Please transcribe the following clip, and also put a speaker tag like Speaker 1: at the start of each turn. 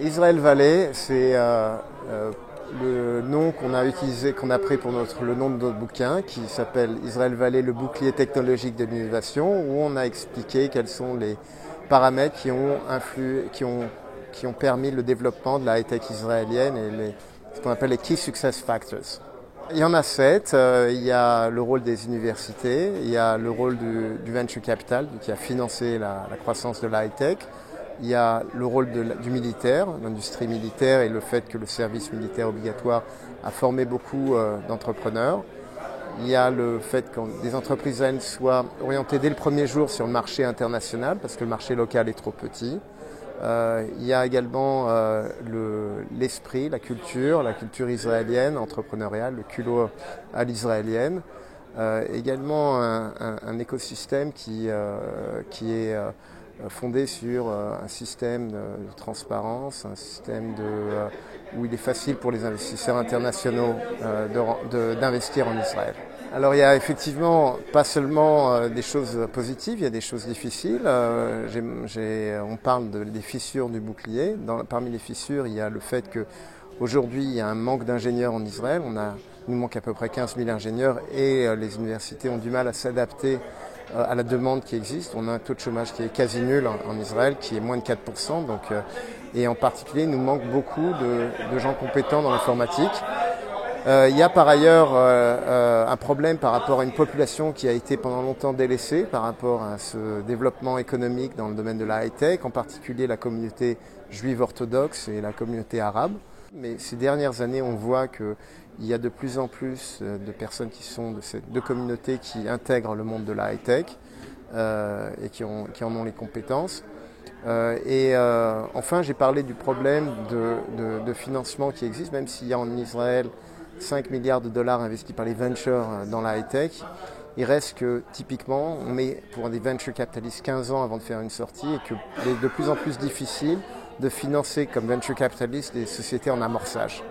Speaker 1: Israel Valley, c'est le nom qu'on a utilisé, qu'on a pris pour le nom de notre bouquin, qui s'appelle Israel Valley, le bouclier technologique de l'innovation, où on a expliqué quels sont les paramètres qui ont permis le développement de la high-tech israélienne et ce qu'on appelle les Key Success Factors. Il y en a 7. Il y a le rôle des universités, il y a le rôle du venture capital qui a financé la croissance de la high-tech. Il y a le rôle du militaire, l'industrie militaire et le fait que le service militaire obligatoire a formé beaucoup d'entrepreneurs. Il y a le fait que des entreprises soient orientées dès le premier jour sur le marché international parce que le marché local est trop petit. Il y a également l'esprit, la culture israélienne, entrepreneuriale, le culot à l'israélienne. Également un écosystème qui est fondé sur un système de transparence, un système où il est facile pour les investisseurs internationaux d'investir en Israël. Alors il y a effectivement pas seulement des choses positives, il y a des choses difficiles. On parle des fissures du bouclier. Parmi les fissures, il y a le fait qu'aujourd'hui il y a un manque d'ingénieurs en Israël. Il nous manque à peu près 15 000 ingénieurs et les universités ont du mal à s'adapter à la demande qui existe. On a un taux de chômage qui est quasi nul en Israël, qui est moins de 4%. Et en particulier, il nous manque beaucoup de gens compétents dans l'informatique. Il y a par ailleurs un problème par rapport à une population qui a été pendant longtemps délaissée par rapport à ce développement économique dans le domaine de la high-tech, en particulier la communauté juive orthodoxe et la communauté arabe. Mais ces dernières années, on voit qu'il y a de plus en plus de personnes qui sont de ces deux communautés qui intègrent le monde de la high-tech et qui en ont les compétences. Enfin, j'ai parlé du problème de financement qui existe, même s'il y a en Israël 5 milliards de dollars investis par les ventures dans la high-tech. Il reste que, typiquement, on met pour des venture capitalistes 15 ans avant de faire une sortie et qu'il est de plus en plus difficile de financer comme venture capitaliste des sociétés en amorçage.